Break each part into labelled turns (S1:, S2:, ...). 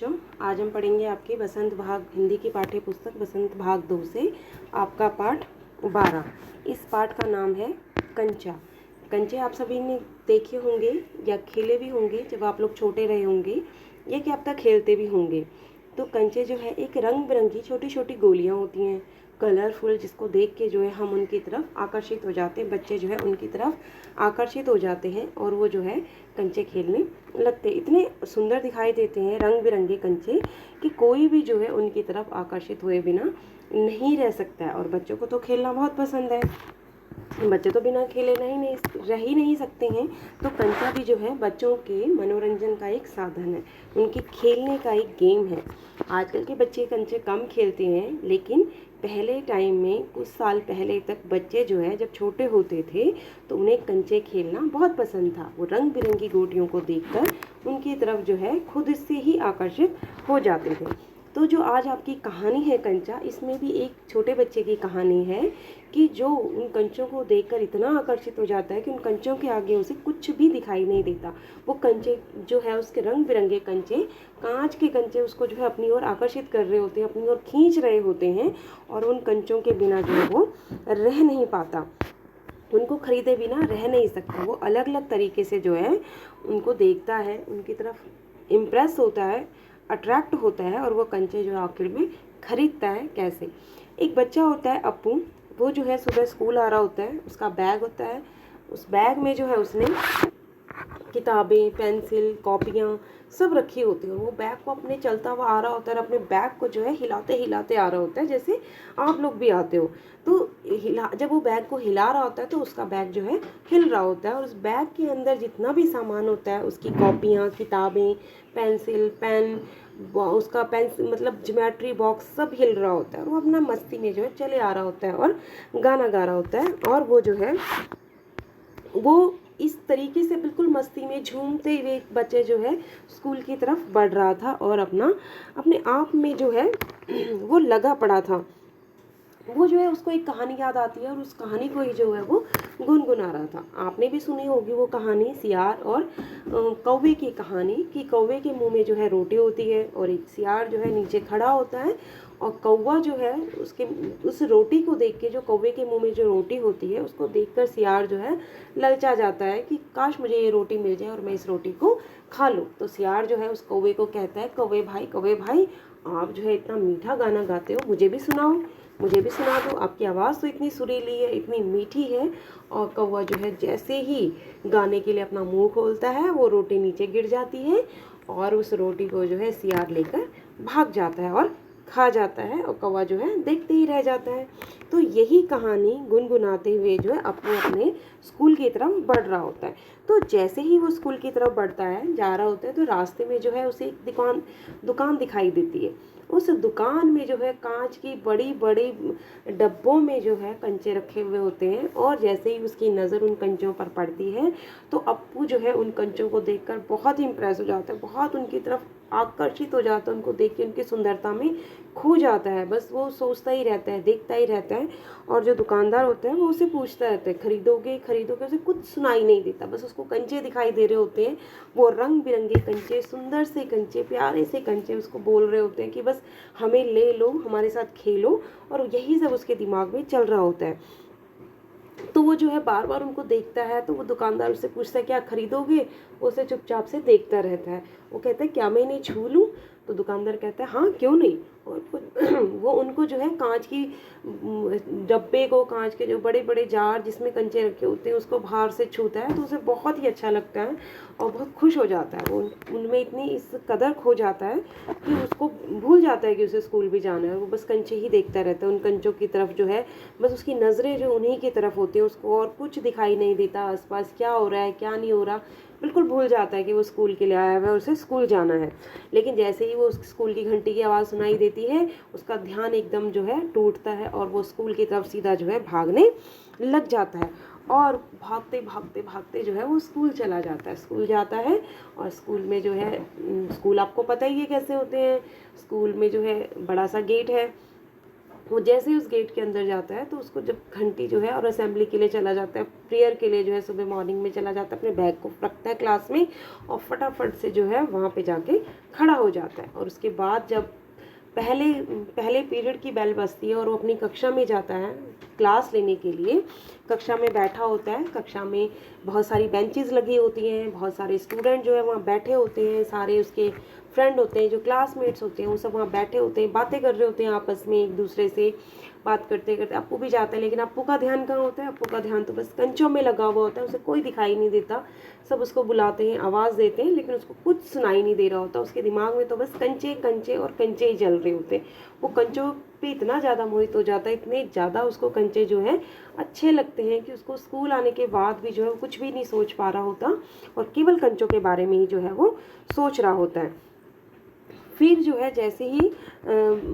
S1: बच्चों, आज हम पढ़ेंगे आपके बसंत भाग हिंदी की पाठ्य पुस्तक बसंत भाग 2 से आपका पाठ 12। इस पाठ का नाम है कंचा। कंचे आप सभी ने देखे होंगे या खेले भी होंगे जब आप लोग छोटे रहे होंगे या कि आप तक खेलते भी होंगे। तो कंचे जो है एक रंग बिरंगी छोटी छोटी गोलियां होती हैं, कलरफुल, जिसको देख के जो है हम उनकी तरफ आकर्षित हो जाते हैं। बच्चे जो है उनकी तरफ आकर्षित हो जाते हैं और वो जो है कंचे खेलने लगते। इतने सुंदर दिखाई देते हैं रंग बिरंगे कंचे कि कोई भी जो है उनकी तरफ आकर्षित हुए बिना नहीं रह सकता है। और बच्चों को तो खेलना बहुत पसंद है, बच्चे तो बिना खेले रह ही नहीं सकते हैं। तो कंचा भी जो है बच्चों के मनोरंजन का एक साधन है, उनके खेलने का एक गेम है। आजकल के बच्चे कंचे कम खेलते हैं, लेकिन पहले टाइम में कुछ साल पहले तक बच्चे जो है जब छोटे होते थे तो उन्हें कंचे खेलना बहुत पसंद था। वो रंग बिरंगी गोटियों को देखकर उनकी तरफ जो है खुद से ही आकर्षित हो जाते थे। तो जो आज आपकी कहानी है कंचा, इसमें भी एक छोटे बच्चे की कहानी है कि जो उन कंचों को देखकर इतना आकर्षित हो जाता है कि उन कंचों के आगे उसे कुछ भी दिखाई नहीं देता। वो कंचे जो है उसके रंग बिरंगे कंचे, कांच के कंचे उसको जो है अपनी ओर आकर्षित कर रहे होते हैं, अपनी ओर खींच रहे होते हैं और उन कंचों के बिना जो है वो रह नहीं पाता, उनको खरीदे बिना रह नहीं सकता। वो अलग अलग तरीके से जो है उनको देखता है, उनकी तरफ इम्प्रेस होता है, अट्रैक्ट होता है और वो कंचे जो आखिर में खरीदता है कैसे। एक बच्चा होता है अप्पू, वो जो है सुबह स्कूल आ रहा होता है, उसका बैग होता है, उस बैग में जो है उसने किताबें, पेंसिल, कॉपियाँ सब रखी होती है। वो बैग को अपने चलता हुआ आ रहा होता है और अपने बैग को जो है हिलाते हिलाते आ रहा होता है, जैसे आप लोग भी आते हो। तो जब वो बैग को हिला रहा होता है तो उसका बैग जो है हिल रहा होता है और उस बैग के अंदर जितना भी सामान होता है, उसकी कॉपियाँ, किताबें, पेंसिल, पेन, उसका पेंसिल मतलब ज्योमेट्री बॉक्स सब हिल रहा होता है। वो अपना मस्ती में जो है चले आ रहा होता है और गाना गा रहा होता है। और वो जो है वो इस तरीके से बिल्कुल मस्ती में झूमते हुए एक बच्चे जो है स्कूल की तरफ बढ़ रहा था और अपने आप में जो है वो लगा पड़ा था। वो जो है उसको एक कहानी याद आती है और उस कहानी को ही जो है वो गुनगुना रहा था। आपने भी सुनी होगी वो कहानी, सियार और कौवे की कहानी, कि कौवे के मुंह में जो है रोटी होती है और एक सियार जो है नीचे खड़ा होता है और कौवा जो है उसके उस रोटी को देख के, जो कौवे के मुंह में जो रोटी होती है उसको देखकर सियार जो है ललचा जाता है कि काश मुझे ये रोटी मिल जाए और मैं इस रोटी को खा लूँ। तो सियार जो है उस कौवे को कहता है, कौवे भाई, आप जो है इतना मीठा गाना गाते हो, मुझे भी सुनाओ, मुझे भी सुना दो, आपकी आवाज़ तो इतनी सुरीली है, इतनी मीठी है। और कौवा जो है जैसे ही गाने के लिए अपना मुंह खोलता है, वो रोटी नीचे गिर जाती है और उस रोटी को जो है सियार लेकर भाग जाता है और खा जाता है और कौवा जो है देखते ही रह जाता है। तो यही कहानी गुनगुनाते हुए जो है अपने स्कूल की तरफ बढ़ रहा होता है। तो जैसे ही वो स्कूल की तरफ बढ़ता है, जा रहा होता है, तो रास्ते में जो है उसे एक दुकान दिखाई देती है। उस दुकान में जो है कांच की बड़ी बड़ी डब्बों में जो है कंचे रखे हुए होते हैं और जैसे ही उसकी नज़र उन कंचों पर पड़ती है तो अप्पू जो है उन कंचों को देखकर बहुत ही इम्प्रेस हो जाता है, बहुत उनकी तरफ आकर्षित हो जाता है, उनको देख के उनकी सुंदरता में खो जाता है। बस वो सोचता ही रहता है, देखता ही रहता है। और जो दुकानदार होता है वो उसे पूछता रहता है, खरीदोगे खरीदोगे, उसे कुछ सुनाई नहीं देता, बस उसको कंचे दिखाई दे रहे होते हैं। वो रंग बिरंगे कंचे, सुंदर से कंचे, प्यारे से कंचे उसको बोल रहे होते हैं कि बस हमें ले लो, हमारे साथ खेलो। और यही सब उसके दिमाग में चल रहा होता है। तो वो जो है बार बार उनको देखता है। तो वो दुकानदार उससे पूछता है, क्या खरीदोगे? वो उसे चुपचाप से देखता रहता है। वो कहता है, क्या मैं इन्हें छू लूँ? तो दुकानदार कहता है, हाँ क्यों नहीं। और वो उनको जो है कांच की डब्बे को, कांच के जो बड़े बड़े जार जिसमें कंचे रखे होते हैं, उसको बाहर से छूता है तो उसे बहुत ही अच्छा लगता है और बहुत खुश हो जाता है। वो उनमें इतनी इस कदर खो जाता है कि उसको भूल जाता है कि उसे स्कूल भी जाना है। वो बस कंचे ही देखता रहता है, उन कंचों की तरफ जो है बस उसकी नज़रें जो उन्हीं की तरफ होती है, उसको और कुछ दिखाई नहीं देता आसपास क्या हो रहा है क्या नहीं हो रहा। बिल्कुल भूल जाता है कि वो स्कूल के लिए आया हुआ है और उसे स्कूल जाना है। लेकिन जैसे ही वो स्कूल की घंटी की आवाज़ सुनाई देती है, उसका ध्यान एकदम जो है टूटता है और वो स्कूल की तरफ सीधा जो है भागने लग जाता है। और भागते भागते भागते जो है वो स्कूल चला जाता है, स्कूल जाता है। और स्कूल में जो है, स्कूल आपको पता ही है कैसे होते हैं। स्कूल में जो है बड़ा सा गेट है, वो जैसे ही उस गेट के अंदर जाता है तो उसको जब घंटी जो है और असेंबली के लिए चला जाता है, प्रेयर के लिए जो है सुबह मॉर्निंग में चला जाता है, अपने बैग को रखता है क्लास में और फटाफट से जो है वहाँ पे जाके खड़ा हो जाता है। और उसके बाद जब पहले पहले पीरियड की बेल बजती है और वो अपनी कक्षा में जाता है क्लास लेने के लिए, कक्षा में बैठा होता है। कक्षा में बहुत सारी बेंचेस लगी होती हैं, बहुत सारे स्टूडेंट जो है वहाँ बैठे होते हैं, सारे उसके फ्रेंड होते हैं, जो क्लासमेट्स होते हैं वो सब वहाँ बैठे होते हैं, बातें कर रहे होते हैं आपस में, एक दूसरे से बात करते करते अप्पू भी जाता है। लेकिन अप्पू का ध्यान कहाँ होता है? अप्पू का ध्यान तो बस कंचों में लगा हुआ होता है, उसे कोई दिखाई नहीं देता। सब उसको बुलाते हैं, आवाज़ देते हैं, लेकिन उसको कुछ सुनाई नहीं दे रहा होता। उसके दिमाग में तो बस कंचे कंचे और कंचे ही चल रहे होते हैं। वो कंचों पे इतना ज़्यादा मोहित हो जाता है, इतने ज़्यादा उसको कंचे जो है अच्छे लगते हैं कि उसको स्कूल आने के बाद भी जो है कुछ भी नहीं सोच पा रहा होता और केवल कंचों के बारे में ही जो है वो सोच रहा होता है। फिर जो है जैसे ही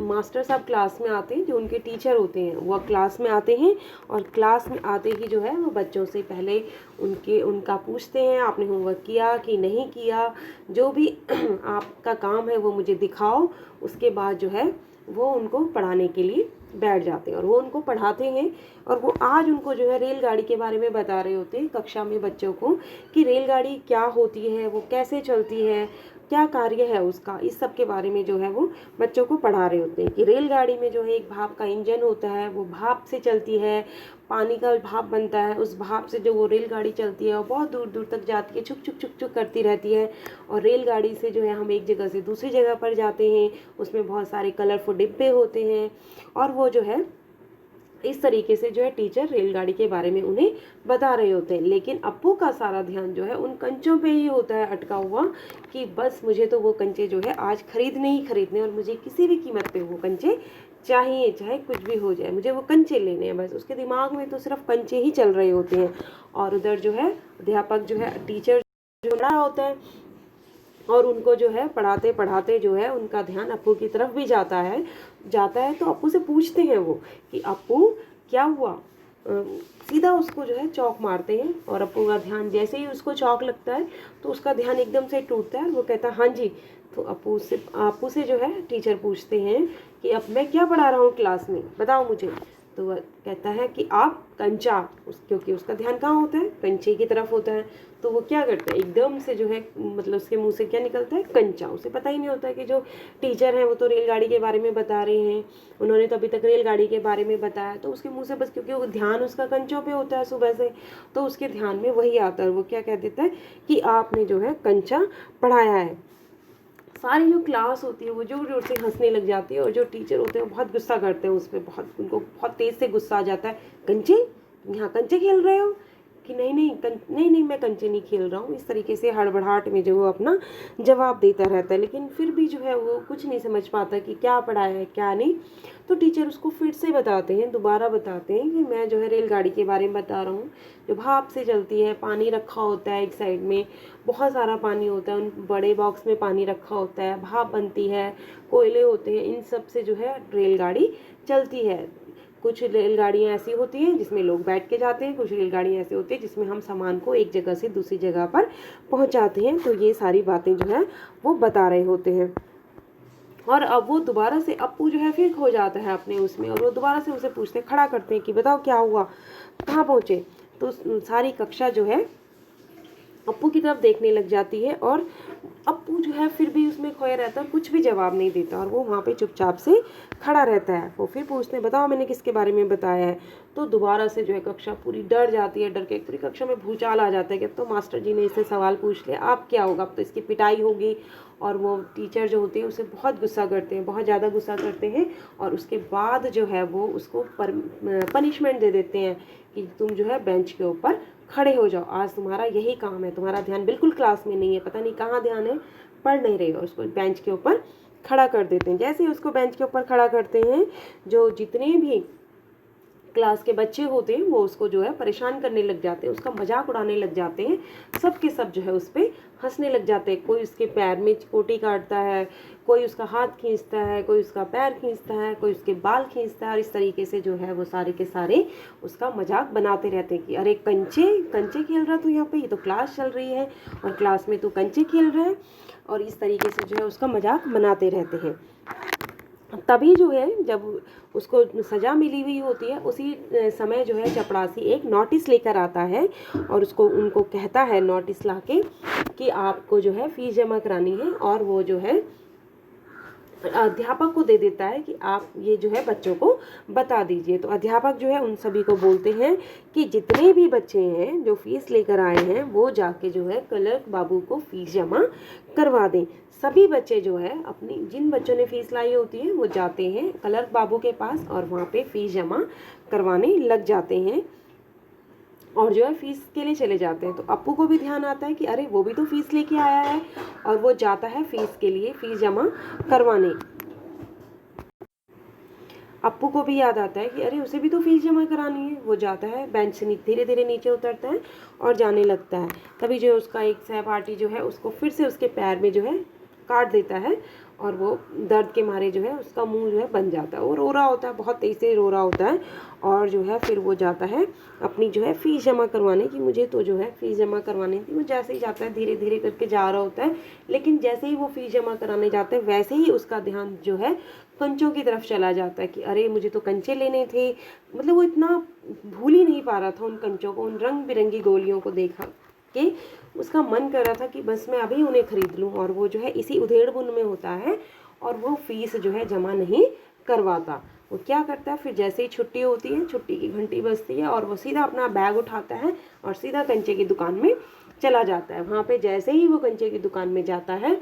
S1: मास्टर साहब क्लास में आते हैं, जो उनके टीचर होते हैं वह क्लास में आते हैं और क्लास में आते ही जो है वो बच्चों से पहले उनका पूछते हैं, आपने होमवर्क किया कि नहीं किया, जो भी आपका काम है वो मुझे दिखाओ। उसके बाद जो है वो उनको पढ़ाने के लिए बैठ जाते हैं और वो उनको पढ़ाते हैं। और वो आज उनको जो है रेलगाड़ी के बारे में बता रहे होते हैं कक्षा में बच्चों को कि रेलगाड़ी क्या होती है, वो कैसे चलती है, क्या कार्य है उसका, इस सब के बारे में जो है वो बच्चों को पढ़ा रहे होते हैं कि रेलगाड़ी में जो है एक भाप का इंजन होता है, वो भाप से चलती है, पानी का भाप बनता है, उस भाप से जो वो रेलगाड़ी चलती है और बहुत दूर दूर तक जाती है, छुक छुक छुक छुक करती रहती है। और रेलगाड़ी से जो है हम एक जगह से दूसरी जगह पर जाते हैं, उसमें बहुत सारे कलरफुल डिब्बे होते हैं। और वो जो है इस तरीके से जो है टीचर रेलगाड़ी के बारे में उन्हें बता रहे होते हैं। लेकिन अप्पू का सारा ध्यान जो है उन कंचों पे ही होता है अटका हुआ कि बस मुझे तो वो कंचे जो है आज खरीदने ही खरीदने, और मुझे किसी भी कीमत पे वो कंचे चाहिए, चाहे कुछ भी हो जाए, मुझे वो कंचे लेने हैं बस। उसके दिमाग में तो सिर्फ कंचे ही चल रहे होते हैं। और उधर जो है अध्यापक जो है, टीचर जो पढ़ा होता है और उनको जो है पढ़ाते पढ़ाते जो है उनका ध्यान अप्पू की तरफ भी जाता है। तो अप्पू से पूछते हैं वो कि अप्पू क्या हुआ, सीधा उसको जो है चौक मारते हैं। और अप्पू का ध्यान जैसे ही उसको चौक लगता है तो उसका ध्यान एकदम से टूटता है। वो कहता है हाँ जी। तो अप्पू से जो है टीचर पूछते हैं कि अब मैं क्या पढ़ा रहा हूँ क्लास में, बताओ मुझे। तो वह कहता है कि आप कंचा, क्योंकि उसका ध्यान कहाँ होता है? कंचे की तरफ होता है। तो वो क्या करता है, एकदम से जो है मतलब उसके मुंह से क्या निकलता है? कंचा। उसे पता ही नहीं होता है कि जो टीचर हैं वो तो रेलगाड़ी के बारे में बता रहे हैं, उन्होंने तो अभी तक रेलगाड़ी के बारे में बताया। तो उसके मुंह से बस, क्योंकि वो ध्यान उसका कंचों पे होता है सुबह से, तो उसके ध्यान में वही आता है। वो क्या कह देता है कि आपने जो है कंचा पढ़ाया है। सारी जो क्लास होती है वो जोर जोर से हंसने लग जाती है और जो टीचर होते हैं वो बहुत गुस्सा करते हैं उस पर, उनको बहुत तेज़ से गुस्सा आ जाता है। कंचे, यहाँ कंचे खेल रहे हो? कि नहीं नहीं मैं कंचे नहीं खेल रहा हूँ। इस तरीके से हड़बड़ाहट में जो वो अपना जवाब देता रहता है, लेकिन फिर भी जो है वो कुछ नहीं समझ पाता कि क्या पढ़ाया है क्या नहीं। तो टीचर उसको फिर से बताते हैं, दोबारा बताते हैं कि मैं जो है रेलगाड़ी के बारे में बता रहा हूँ, जो भाप से चलती है, पानी रखा होता है एक साइड में, बहुत सारा पानी होता है, उन बड़े बॉक्स में पानी रखा होता है, भाप बनती है, कोयले होते हैं, इन सब से जो है रेलगाड़ी चलती है। कुछ रेलगाड़ियाँ ऐसी होती हैं जिसमें लोग बैठ के जाते हैं, कुछ रेलगाड़ियाँ ऐसी होती हैं जिसमें हम सामान को एक जगह से दूसरी जगह पर पहुंचाते हैं। तो ये सारी बातें जो है वो बता रहे होते हैं। और अब वो दोबारा से अप्पू जो है फिर खो जाता है अपने उसमें, और वो दोबारा से उसे पूछते हैं, खड़ा करते हैं कि बताओ क्या हुआ, कहाँ पहुँचे। तो सारी कक्षा जो है अप्पू की तरफ देखने लग जाती है और अप्पू जो है फिर भी उसमें खोया रहता है, कुछ भी जवाब नहीं देता और वो वहाँ पे चुपचाप से खड़ा रहता है। वो फिर पूछते हैं, बताओ मैंने किसके बारे में बताया है। तो दोबारा से जो है कक्षा पूरी डर जाती है, डर के पूरी कक्षा में भूचाल आ जाता है कि अब तो मास्टर जी ने इससे सवाल पूछ लिया, अब क्या होगा, अब तो इसकी पिटाई होगी। और वो टीचर जो होते हैं उसे बहुत गुस्सा करते हैं, बहुत ज़्यादा गुस्सा करते हैं। और उसके बाद जो है वो उसको पनिशमेंट दे देते हैं कि तुम जो है बेंच के ऊपर खड़े हो जाओ, आज तुम्हारा यही काम है, तुम्हारा ध्यान बिल्कुल क्लास में नहीं है, पता नहीं कहाँ ध्यान है, पढ़ नहीं रहे हो। उसको बेंच के ऊपर खड़ा कर देते हैं। जैसे ही उसको बेंच के ऊपर खड़ा करते हैं, जो जितने भी क्लास के बच्चे होते हैं वो उसको जो है परेशान करने लग जाते हैं, उसका मजाक उड़ाने लग जाते हैं। सब के सब जो है उस पर हंसने लग जाते हैं। कोई उसके पैर में चिकोटी काटता है, कोई उसका हाथ खींचता है, कोई उसका पैर खींचता है, कोई उसके बाल खींचता है। और इस तरीके से जो है वो सारे के सारे उसका मजाक बनाते रहते हैं कि अरे कंचे कंचे खेल रहा तू यहाँ पे, ये तो क्लास चल रही है और क्लास में तू कंचे खेल रहा है। और इस तरीके से जो है उसका मजाक बनाते रहते हैं। तभी जो है जब उसको सज़ा मिली हुई होती है उसी समय जो है चपड़ासी एक नोटिस लेकर आता है और उसको उनको कहता है नोटिस लाके कि आपको जो है फ़ीस जमा करानी है, और वो जो है अध्यापक को दे देता है कि आप ये जो है बच्चों को बता दीजिए। तो अध्यापक जो है उन सभी को बोलते हैं कि जितने भी बच्चे हैं जो फ़ीस लेकर आए हैं वो जाके जो है क्लर्क बाबू को फ़ीस जमा करवा दें। सभी बच्चे जो है अपनी जिन बच्चों ने फ़ीस लाई होती है वो जाते हैं क्लर्क बाबू के पास और वहाँ पे फ़ीस जमा करवाने लग जाते हैं और जो है फ़ीस के लिए चले जाते हैं। तो अप्पू को भी ध्यान आता है कि अरे वो भी तो फ़ीस लेके आया है, और वो जाता है फ़ीस के लिए फ़ीस जमा करवाने। अप्पू को भी याद आता है कि अरे उसे भी तो फ़ीस जमा करानी है। वो जाता है बेंच से धीरे धीरे नीचे उतरता है और जाने लगता है। तभी जो उसका एक सहपाठी जो है उसको फिर से उसके पैर में जो है काट देता है, और वो दर्द के मारे जो है उसका मुंह जो है बन जाता है। वो रो रहा होता है, बहुत तेज़ से रो रहा होता है, और जो है फिर वो जाता है अपनी जो है फ़ीस जमा करवाने की, मुझे तो जो है फ़ीस जमा करवानी थी। वो जैसे ही जाता है धीरे धीरे करके जा रहा होता है, लेकिन जैसे ही वो फ़ीस जमा कराने जाता है वैसे ही उसका ध्यान जो है कंचों की तरफ चला जाता है कि अरे मुझे तो कंचे लेने थे। मतलब वो इतना भूल ही नहीं पा रहा था उन कंचों को, उन रंग बिरंगी गोलियों को देखा कि उसका मन कर रहा था कि बस मैं अभी उन्हें खरीद लूँ। और वो जो है इसी उधेड़-बुन में होता है और वो फ़ीस जो है जमा नहीं करवाता। वो क्या करता है, फिर जैसे ही छुट्टी होती है, छुट्टी की घंटी बजती है और वो सीधा अपना बैग उठाता है और सीधा कंचे की दुकान में चला जाता है। वहाँ पे जैसे ही वो कंचे की दुकान में जाता है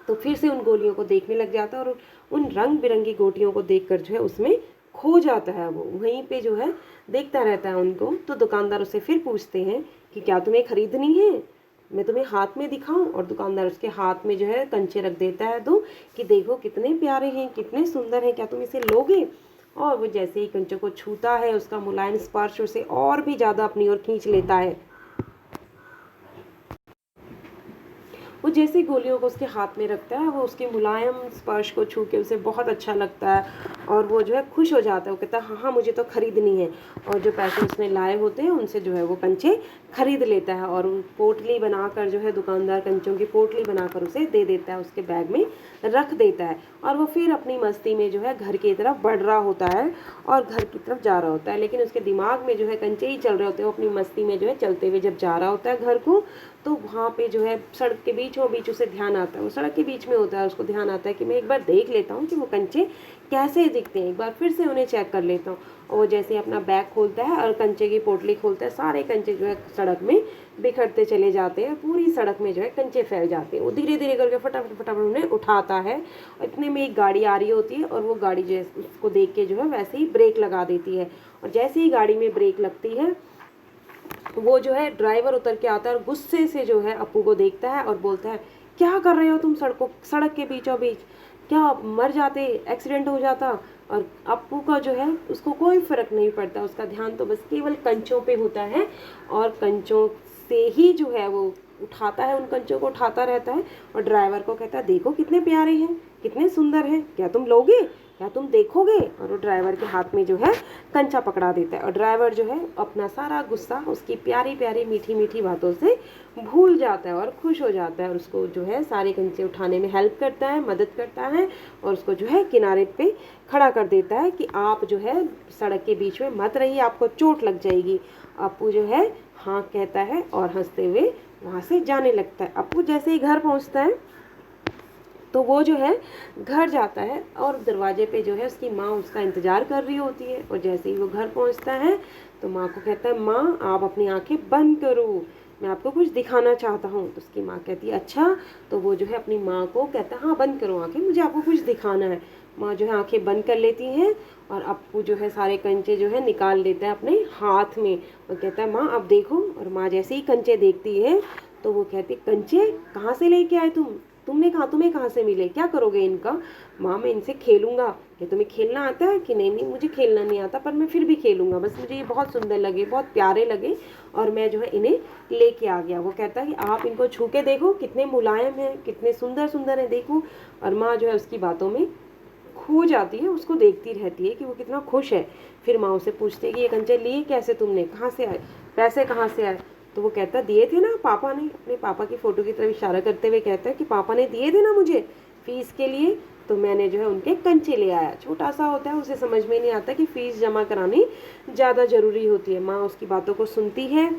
S1: तो फिर से उन गोलियों को देखने लग जाता है, और उन रंग बिरंगी गोटियों को देखकर जो है उसमें खो जाता है। वो वहीं पे जो है देखता रहता है उनको। तो दुकानदार उससे फिर पूछते हैं कि क्या तुम्हें खरीदनी है, मैं तुम्हें हाथ में दिखाऊं। और दुकानदार उसके हाथ में जो है कंचे रख देता है दो, कि देखो कितने प्यारे हैं, कितने सुंदर हैं, क्या तुम इसे लोगे। और वो जैसे ही कंचों को छूता है उसका मुलायम स्पर्श उसे और भी ज़्यादा अपनी ओर खींच लेता है। वो जैसे गोलियों को उसके हाथ में रखता है वो उसके मुलायम स्पर्श को छू के उसे बहुत अच्छा लगता है, और वो जो है खुश हो जाता है। वो कहता है हाँ हाँ मुझे तो ख़रीदनी है, और जो पैसे उसने लाए होते हैं उनसे जो है वो कंचे खरीद लेता है। और पोटली बनाकर जो है दुकानदार कंचों की पोटली बनाकर उसे दे देता है, उसके बैग में रख देता है। और वो फिर अपनी मस्ती में जो है घर की तरफ बढ़ रहा होता है और घर की तरफ जा रहा होता है, लेकिन उसके दिमाग में जो है कंचे ही चल रहे होते हैं। वो अपनी मस्ती में जो है चलते हुए जब जा रहा होता है घर को, तो वहाँ पे जो है सड़क के बीचों बीच उसे ध्यान आता है, वो सड़क के बीच में होता है, उसको ध्यान आता है कि मैं एक बार देख लेता हूँ कि वो कंचे कैसे दिखते हैं, एक बार फिर से उन्हें चेक कर लेता हूँ। और वो जैसे अपना बैग खोलता है और कंचे की पोटली खोलता है, सारे कंचे जो है सड़क में बिखरते चले जाते हैं, पूरी सड़क में जो है कंचे फैल जाते हैं। वो धीरे धीरे करके फटाफट फटाफट उन्हें उठाता है, और इतने में एक गाड़ी आ रही होती है, और वो गाड़ी जो है उसको देख के जो है वैसे ही ब्रेक लगा देती है। और जैसे ही गाड़ी में ब्रेक लगती है वो जो है ड्राइवर उतर के आता है और गुस्से से जो है अप्पू को देखता है और बोलता है क्या कर रहे हो तुम सड़क के बीचों बीच, क्या मर जाते, एक्सीडेंट हो जाता। और अप्पू का जो है उसको कोई फ़र्क नहीं पड़ता, उसका ध्यान तो बस केवल कंचों पे होता है, और कंचों से ही जो है वो उठाता है, उन कंचों को उठाता रहता है। और ड्राइवर को कहता है देखो कितने प्यारे हैं, कितने सुंदर हैं, क्या तुम लोगे, क्या तुम देखोगे। और वो ड्राइवर के हाथ में जो है कंचा पकड़ा देता है, और ड्राइवर जो है अपना सारा गुस्सा उसकी प्यारी प्यारी मीठी मीठी बातों से भूल जाता है और खुश हो जाता है, और उसको जो है सारे कंचे उठाने में हेल्प करता है, मदद करता है, और उसको जो है किनारे पे खड़ा कर देता है कि आप जो है सड़क के बीच में मत रहिए, आपको चोट लग जाएगी। अप्पू जो है हाँ कहता है और हंसते हुए वहाँ से जाने लगता है। अप्पू जैसे ही घर पहुँचता है तो वो जो है घर जाता है, और दरवाजे पे जो है उसकी माँ उसका इंतज़ार कर रही होती है। और जैसे ही वो घर पहुंचता है तो माँ को कहता है माँ आप अपनी आंखें बंद करो, मैं आपको कुछ दिखाना चाहता हूँ। तो उसकी माँ कहती है अच्छा। तो वो जो है अपनी माँ को कहता है हाँ बंद करो आंखें, मुझे आपको कुछ दिखाना है। माँ जो है आंखें बंद कर लेती हैं, और अप्पू जो है सारे कंचे जो है निकाल लेता है अपने हाथ में, और कहता है माँ अब देखो। और माँ जैसे ही कंचे देखती है तो वो कहती कंचे कहाँ से लेके आए तुमने कहा, तुम्हें कहाँ से मिले, क्या करोगे इनका। माँ मैं इनसे खेलूंगा। क्या तुम्हें खेलना आता है कि नहीं, नहीं मुझे खेलना नहीं आता, पर मैं फिर भी खेलूंगा, बस मुझे ये बहुत सुंदर लगे, बहुत प्यारे लगे, और मैं जो है इन्हें लेके आ गया। वो कहता है कि आप इनको छू के देखो कितने मुलायम हैं, कितने सुंदर सुंदर हैं, देखो। और माँ जो है उसकी बातों में खो जाती है, उसको देखती रहती है कि वो कितना खुश है। फिर माँ उसे पूछती है कि ये कंचे लिए कैसे तुमने, कहाँ से आए, पैसे कहाँ से आए। तो वो कहता दिए थे ना पापा ने, अपने पापा की फ़ोटो की तरफ इशारा करते हुए कहता है कि पापा ने दिए थे ना मुझे फ़ीस के लिए, तो मैंने जो है उनके कंचे ले आया। छोटा सा होता है, उसे समझ में नहीं आता कि फ़ीस जमा करानी ज़्यादा ज़रूरी होती है। माँ उसकी बातों को सुनती है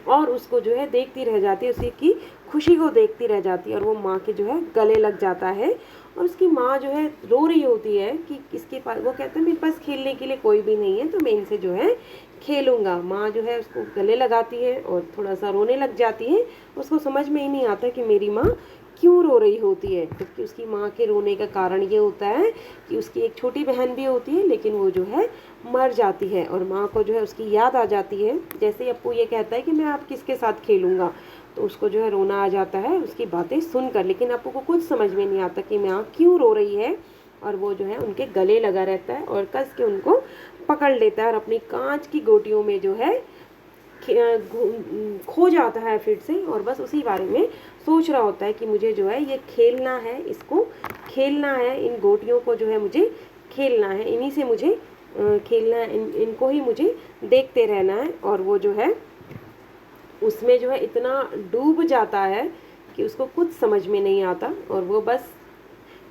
S1: और उसको जो है देखती रह जाती है, उसी की खुशी को देखती रह जाती है और वो माँ के जो है गले लग जाता है। और उसकी माँ जो है रो रही होती है कि इसके पास, वो कहता है मेरे पास खेलने के लिए कोई भी नहीं है, तो मैं इनसे जो है खेलूँगा। माँ जो है उसको गले लगाती है और थोड़ा सा रोने लग जाती है। उसको समझ में ही नहीं आता कि मेरी माँ क्यों रो रही होती है, क्योंकि उसकी माँ के रोने का कारण ये होता है कि उसकी एक छोटी बहन भी होती है, लेकिन वो जो है मर जाती है और माँ को जो है उसकी याद आ जाती है। जैसे ही अप्पू ये कहता है कि मैं आप किसके साथ खेलूँगा, तो उसको जो है रोना आ जाता है उसकी बातें सुनकर। लेकिन अप्पू को कुछ समझ में नहीं आता कि माँ क्यों रो रही है, और वो जो है उनके गले लगा रहता है और कस के उनको पकड़ लेता है और अपनी कांच की गोटियों में जो है खो जाता है फिर से, और बस उसी बारे में सोच रहा होता है कि मुझे जो है ये खेलना है, इसको खेलना है, इन गोटियों को जो है मुझे खेलना है, इन्हीं से मुझे खेलना है, इनको ही मुझे देखते रहना है। और वो जो है उसमें जो है इतना डूब जाता है कि उसको कुछ समझ में नहीं आता और वो बस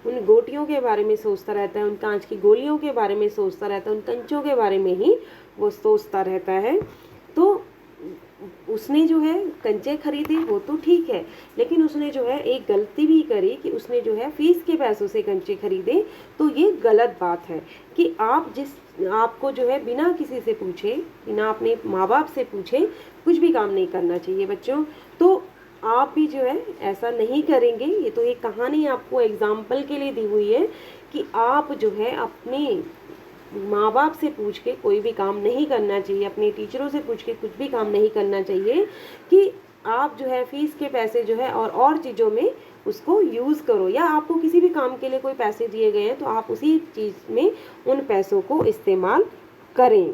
S1: उन गोटियों के बारे में सोचता रहता है, उन कांच की गोलियों के बारे में सोचता रहता है, उन कंचों के बारे में ही वो सोचता रहता है। तो उसने जो है कंचे खरीदे वो तो ठीक है, लेकिन उसने जो है एक गलती भी करी कि उसने जो है फीस के पैसों से कंचे खरीदे। तो ये गलत बात है कि आपको जो है बिना किसी से पूछे, बिना अपने माँ बाप से पूछे कुछ भी काम नहीं करना चाहिए बच्चों। तो आप भी जो है ऐसा नहीं करेंगे। ये तो एक कहानी आपको एग्जाम्पल के लिए दी हुई है कि आप जो है अपने माँ बाप से पूछ के कोई भी काम नहीं करना चाहिए, अपने टीचरों से पूछ के कुछ भी काम नहीं करना चाहिए कि आप जो है फीस के पैसे जो है और चीज़ों में उसको यूज़ करो, या आपको किसी भी काम के लिए कोई पैसे दिए गए हैं तो आप उसी चीज़ में उन पैसों को इस्तेमाल करें।